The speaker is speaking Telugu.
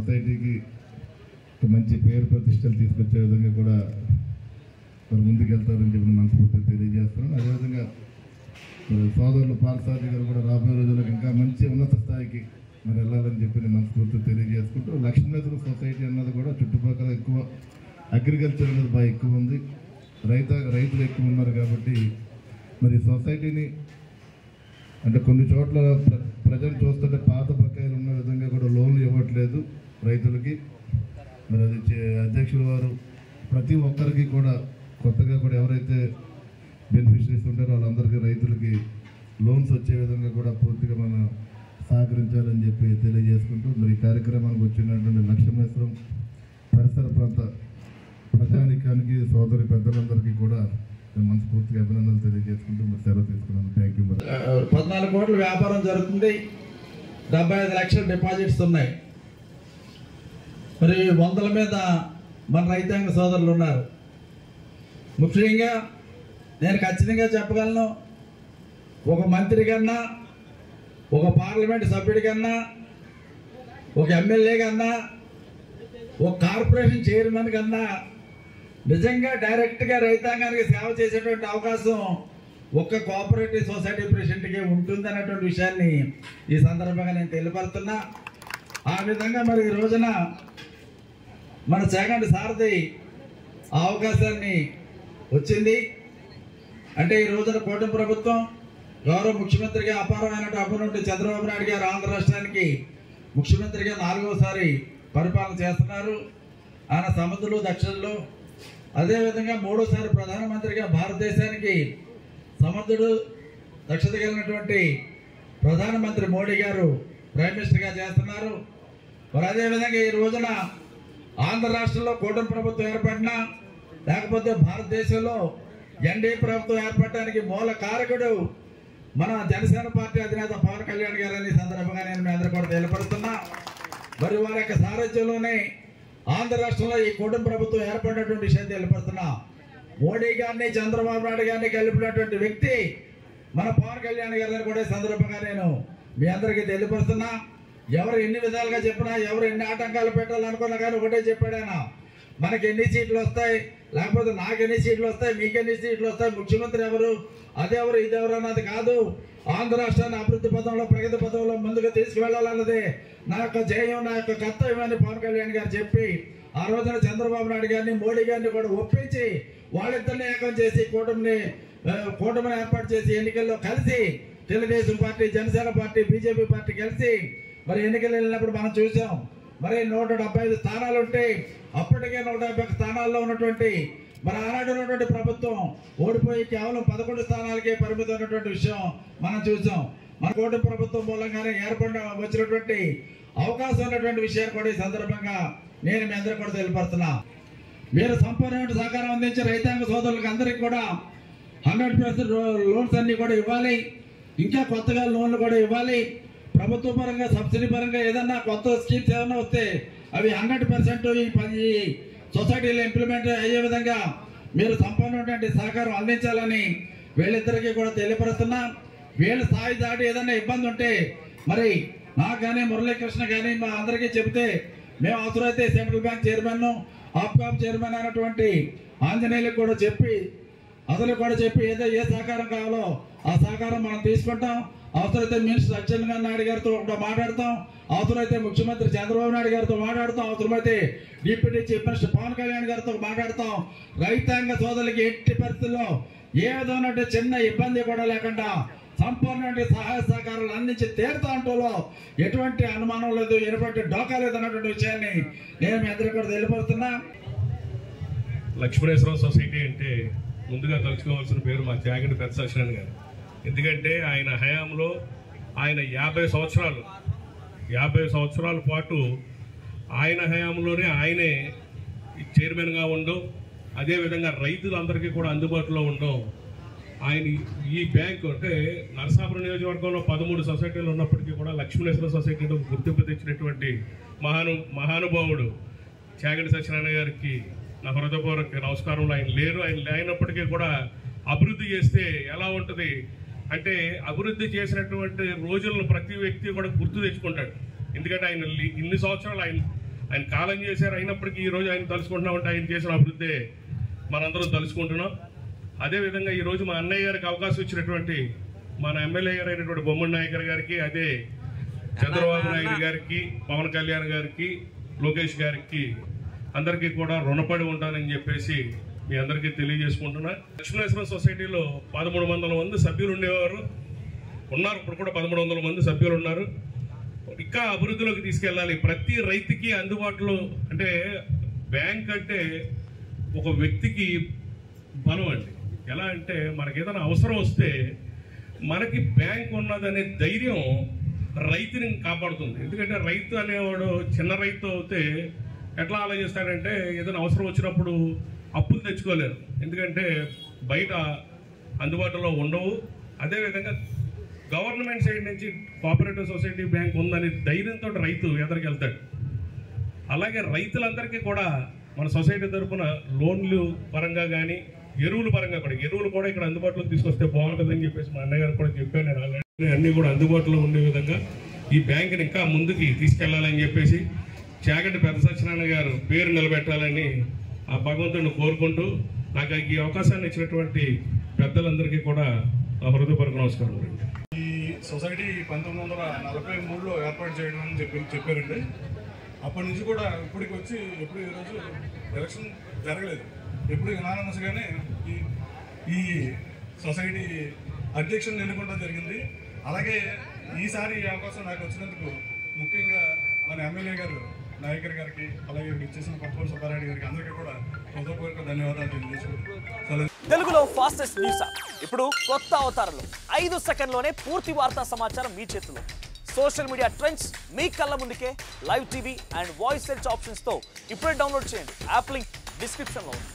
సొసైటీకి మంచి పేరు ప్రతిష్టలు తీసుకొచ్చే విధంగా కూడా మరి ముందుకెళ్తారని చెప్పి మనస్ఫూర్తిగా తెలియజేస్తున్నాను. అదేవిధంగా సోదరులు పార్థసారథి గారు కూడా రాబోయే రోజులకు ఇంకా మంచి ఉన్నత స్థాయికి మరి వెళ్ళాలని చెప్పి నేను మనస్ఫూర్తిగా తెలియజేసుకుంటూ లక్ష్మీనగర్ సొసైటీ అన్నది కూడా చుట్టుపక్కల ఎక్కువ అగ్రికల్చర్ అనేది బాగా ఎక్కువ ఉంది, రైతులు ఎక్కువ ఉన్నారు. కాబట్టి మరి సొసైటీని అంటే కొన్ని చోట్ల ప్రజలు చూస్తుంటే పాత బకాయిలు ఉన్న విధంగా కూడా లోన్లు ఇవ్వట్లేదు రైతులకి. మరి అది అధ్యక్షుల వారు ప్రతి ఒక్కరికి కూడా కొత్తగా కూడా ఎవరైతే బెనిఫిషరీస్ ఉంటారో వాళ్ళందరికీ రైతులకి లోన్స్ వచ్చే విధంగా కూడా పూర్తిగా మనం సహకరించాలని చెప్పి తెలియజేసుకుంటూ మరి ఈ కార్యక్రమానికి వచ్చినటువంటి లక్ష్మేశ్వరం పరిసర ప్రాంత ప్రజానికానికి సోదరి పెద్దలందరికీ కూడా మనస్ఫూర్తిగా అభినందనలు తెలియజేసుకుంటూ మరి సెలవు తీసుకున్నాను. Thank you. 14 కోట్ల వ్యాపారం జరుగుతుంది, 75 లక్షల డిపాజిట్స్ ఉన్నాయి. మరి వందల మీద మన రైతాంగ సోదరులు ఉన్నారు. ముఖ్యంగా నేను ఖచ్చితంగా చెప్పగలను, ఒక మంత్రి కన్నా, ఒక పార్లమెంట్ సభ్యుడి కన్నా, ఒక ఎమ్మెల్యే కన్నా, ఒక కార్పొరేషన్ చైర్మన్ కన్నా నిజంగా డైరెక్ట్గా రైతాంగానికి సేవ చేసేటువంటి అవకాశం ఒక్క కోఆపరేటివ్ సొసైటీ ప్రెసిడెంట్కి ఉంటుంది అనేటువంటి విషయాన్ని ఈ సందర్భంగా నేను తెలియపరుస్తున్నా. ఆ విధంగా మరి ఈ రోజున మన చాగంటి సారథి ఆ అవకాశాన్ని వచ్చింది. అంటే ఈ రోజున కూటమి ప్రభుత్వం గౌరవ ముఖ్యమంత్రిగా అపారమైన అభివృద్ధి చంద్రబాబు నాయుడు గారు ఆంధ్ర రాష్ట్రానికి ముఖ్యమంత్రిగా 4వసారి పరిపాలన చేస్తున్నారు. ఆయన సమర్థులు, దక్షులు. అదేవిధంగా 3వసారి ప్రధానమంత్రిగా భారతదేశానికి సమర్థుడు, దక్షత కలిగినటువంటి ప్రధానమంత్రి మోడీ గారు ప్రైమ్ మినిస్టర్గా చేస్తున్నారు. మరి అదేవిధంగా ఈ రోజున ఆంధ్ర రాష్ట్రంలో కూటమి ప్రభుత్వం ఏర్పడినా, లేకపోతే భారతదేశంలో ఎన్డీఏ ప్రభుత్వం ఏర్పడటానికి మూల కారకుడు మన జనసేన పార్టీ అధినేత పవన్ కళ్యాణ్ గారని సందర్భంగా నేను మీ అందరూ కూడా తెలియపరుస్తున్నా. మరి వారి యొక్క సారథ్యంలోనే ఆంధ్ర రాష్ట్రంలో ఈ కూటమి ప్రభుత్వం ఏర్పడినటువంటి విషయం తెలియపరుస్తున్నా. మోడీ గారిని, చంద్రబాబు నాయుడు గారిని కలిపినటువంటి వ్యక్తి మన పవన్ కళ్యాణ్ గారిని కూడా సందర్భంగా నేను మీ అందరికీ తెలియపరుస్తున్నా. ఎవరు ఎన్ని విధాలుగా చెప్పినా, ఎవరు ఎన్ని ఆటంకాలు పెట్టాలనుకున్నా కానీ ఒకటే చెప్పాడు ఆయన, మనకి ఎన్ని సీట్లు వస్తాయి, లేకపోతే నాకు ఎన్ని సీట్లు వస్తాయి, మీకు ఎన్ని సీట్లు వస్తాయి, ముఖ్యమంత్రి ఎవరు, అదెవరు, ఇదెవరు అన్నది కాదు. ఆంధ్ర రాష్ట్రాన్ని అభివృద్ధి పథంలో, ప్రగతి పథంలో ముందుకు తీసుకువెళ్లాలన్నదే నా యొక్క జయం, నా యొక్క కర్తవ్యం అని పవన్ కళ్యాణ్ గారు చెప్పి ఆ రోజున చంద్రబాబు నాయుడు గారిని, మోడీ గారిని కూడా ఒప్పించి వాళ్ళిద్దరిని ఏకం చేసి కూటమిని ఏర్పాటు చేసి ఎన్నికల్లో కలిసి Telugu Desam party, Janasena party, BJP party కలిసి మరి ఎన్నికలు వెళ్ళినప్పుడు మనం చూసాం. మరి 175 స్థానాలు ఉంటే అప్పటికే 150 స్థానాల్లో ఉన్నటువంటి మరి ఆనాడు ఉన్నటువంటి ప్రభుత్వం ఓడిపోయి కేవలం 11 స్థానాలకే పరిమితమైనటువంటి విషయం మనం చూసాం. మన కూటమి ప్రభుత్వం మూలంగానే వచ్చినటువంటి అవకాశం ఉన్నటువంటి విషయాన్ని కూడా ఈ సందర్భంగా నేను మీ అందరికీ కూడా తెలియపరుస్తున్నా. మీరు సంపూర్ణమైన సహకారం అందించే రైతాంగ సోదరులకు అందరికీ కూడా 100% లోన్స్ అన్ని కూడా ఇవ్వాలి. ఇంకా కొత్తగా లోన్లు కూడా ఇవ్వాలి. ప్రభుత్వ పరంగా, సబ్సిడీ పరంగా ఏదన్నా కొత్త స్కీమ్స్ ఏదన్నా వస్తే అవి 100% ఈ సొసైటీలో ఇంప్లిమెంట్ అయ్యే విధంగా మీరు సంపూర్ణమైనటువంటి సహకారం అందించాలని వీళ్ళిద్దరికీ కూడా తెలియపరుస్తున్నా. వీళ్ళ స్థాయి దాటి ఏదన్నా ఇబ్బంది ఉంటే మరి నాకు కానీ, మురళీకృష్ణ కానీ మా అందరికీ చెబితే మేము అవసరమైతే central bank chairman, APCOF chairman అయినటువంటి ఆంజనేయులకు కూడా చెప్పి, అతను కూడా చెప్పి ఏ సహకారం కావాలో ఆ సహకారం మనం తీసుకుంటాం. అవసరమైతే మినిస్టర్ అచ్చెన్నాయుడు నాయుడు గారితో మాట్లాడతాం, అవసరమైతే ముఖ్యమంత్రి చంద్రబాబు నాయుడు గారితో మాట్లాడతాం, అవసరమైతే deputy chief minister Pawan Kalyan గారితో మాట్లాడతాం. రైతాంగ సోదరులకి ఎట్టి పరిస్థితుల్లో ఏ విధమైన చిన్న ఇబ్బంది కూడా లేకుండా సంపూర్ణ సహాయ సహకారాలు అందించి తీరుతా అంటూలో ఎటువంటి అనుమానం లేదు, ఎటువంటి డోకా లేదు అన్నటువంటి విషయాన్ని నేను మీ అందరికీ కూడా తెలియపరుస్తున్నా. లక్ష్మీనగర్ సొసైటీ అంటే ముందుగా తలుచుకోవాల్సిన పేరు మా చాగంటి పెద్ద సత్యనారాయణ గారు. ఎందుకంటే ఆయన హయాంలో ఆయన 50 సంవత్సరాల పాటు ఆయన హయాంలోనే ఆయనే చైర్మన్గా ఉండవు, అదేవిధంగా రైతులందరికీ కూడా అందుబాటులో ఉండవు. ఆయన ఈ బ్యాంకు అంటే నరసాపురం నియోజకవర్గంలో 13 సొసైటీలు ఉన్నప్పటికీ కూడా లక్ష్మీనగర్ సొసైటీలో గుర్తింపు తెచ్చినటువంటి మహానుభావుడు చాగంటి సత్యనారాయణ గారికి నా హృదయపూర్వక నమస్కారంలో. ఆయన లేరు, ఆయన లేనప్పటికీ కూడా అభివృద్ధి చేస్తే ఎలా ఉంటుంది అంటే అభివృద్ధి చేసినటువంటి రోజులను ప్రతి వ్యక్తి కూడా గుర్తు తెచ్చుకుంటాడు. ఎందుకంటే ఆయన ఇన్ని సంవత్సరాలు ఆయన కాలం చేశారు. అయినప్పటికీ ఈరోజు ఆయన తలుచుకుంటున్నామంటే ఆయన చేసిన అభివృద్ధి మనందరం తలుచుకుంటున్నాం. అదేవిధంగా ఈరోజు మా అన్నయ్య గారికి అవకాశం ఇచ్చినటువంటి మన ఎమ్మెల్యే గారు అయినటువంటి బొమ్మడి నాయకర్ గారికి, అదే చంద్రబాబు నాయుడు గారికి, పవన్ కళ్యాణ్ గారికి, లోకేష్ గారికి అందరికీ కూడా రుణపడి ఉంటానని చెప్పేసి మీ అందరికీ తెలియజేసుకుంటున్నా. లక్ష్మీనరసింహ సొసైటీలో 1300 మంది సభ్యులు ఉండేవారు, ఉన్నారు. ఇప్పుడు కూడా 1300 మంది సభ్యులు ఉన్నారు. ఇంకా అభివృద్ధిలోకి తీసుకెళ్ళాలి. ప్రతి రైతుకి అందుబాటులో, అంటే బ్యాంక్ అంటే ఒక వ్యక్తికి బలం అండి. ఎలా అంటే మనకి ఏదైనా అవసరం వస్తే మనకి బ్యాంక్ ఉన్నదనే ధైర్యం రైతుని కాపాడుతుంది. ఎందుకంటే రైతు అనేవాడు చిన్న రైతు అయితే ఎట్లా ఆలోచిస్తాడంటే ఏదైనా అవసరం వచ్చినప్పుడు అప్పులు తెచ్చుకోలేరు, ఎందుకంటే బయట అందుబాటులో ఉండవు. అదేవిధంగా గవర్నమెంట్ సైడ్ నుంచి కోఆపరేటివ్ సొసైటీ బ్యాంక్ ఉందని ధైర్యంతో రైతు ఎదరికి వెళ్తాడు. అలాగే రైతులందరికీ కూడా మన సొసైటీ తరఫున లోన్లు పరంగా కానీ ఎరువుల పరంగా కూడా, ఎరువులు కూడా ఇక్కడ అందుబాటులోకి తీసుకొస్తే బాగుంటుందని చెప్పేసి మా అన్నయ్య గారు కూడా చెప్పాను. నేను ఆల్రెడీ అన్నీ కూడా అందుబాటులో ఉండే విధంగా ఈ బ్యాంకుని ఇంకా ముందుకి తీసుకెళ్లాలని చెప్పేసి చాగంటి పెద్ద సత్యనారాయణ గారు పేరు నిలబెట్టాలని ఆ భగవంతుడిని కోరుకుంటూ నాకు ఈ అవకాశాన్ని ఇచ్చినటువంటి పెద్దలందరికీ కూడా హృదయపూర్వక నమస్కారం. ఈ సొసైటీ 1943లో ఏర్పాటు చేయడం అని చెప్పారండి. అప్పటి నుంచి కూడా ఇప్పటికి వచ్చి ఎప్పుడు ఈరోజు ఎలక్షన్ జరగలేదు. ఎప్పుడు యునానిమస్గానే ఈ సొసైటీ అధ్యక్షులను ఎన్నుకోవడం జరిగింది. అలాగే ఈసారి ఈ అవకాశం నాకు వచ్చినందుకు ముఖ్యంగా మన ఎమ్మెల్యే గారు నాయకర్ గారికి, అలాగే ఇచ్చేసిన కొత్తపూడి సుబ్బారెడ్డి గారికి అందరికీ కూడా హృదయపూర్వక ధన్యవాదాలు తెలియజేసుకుంటున్నాను. తెలుగులో ఫాస్టెస్ట్ న్యూస్ యాప్ ఇప్పుడు కొత్త అవతారంలో 5 సెకండ్లోనే పూర్తి వార్తా సమాచారం మీ చేతిలో. సోషల్ మీడియా ట్రెండ్స్ మీ కళ్ళ ముందుకే live TV and voice search ఆప్షన్స్తో ఇప్పుడే డౌన్లోడ్ చేయండి. యాప్ లింక్ డిస్క్రిప్షన్లో ఉంది.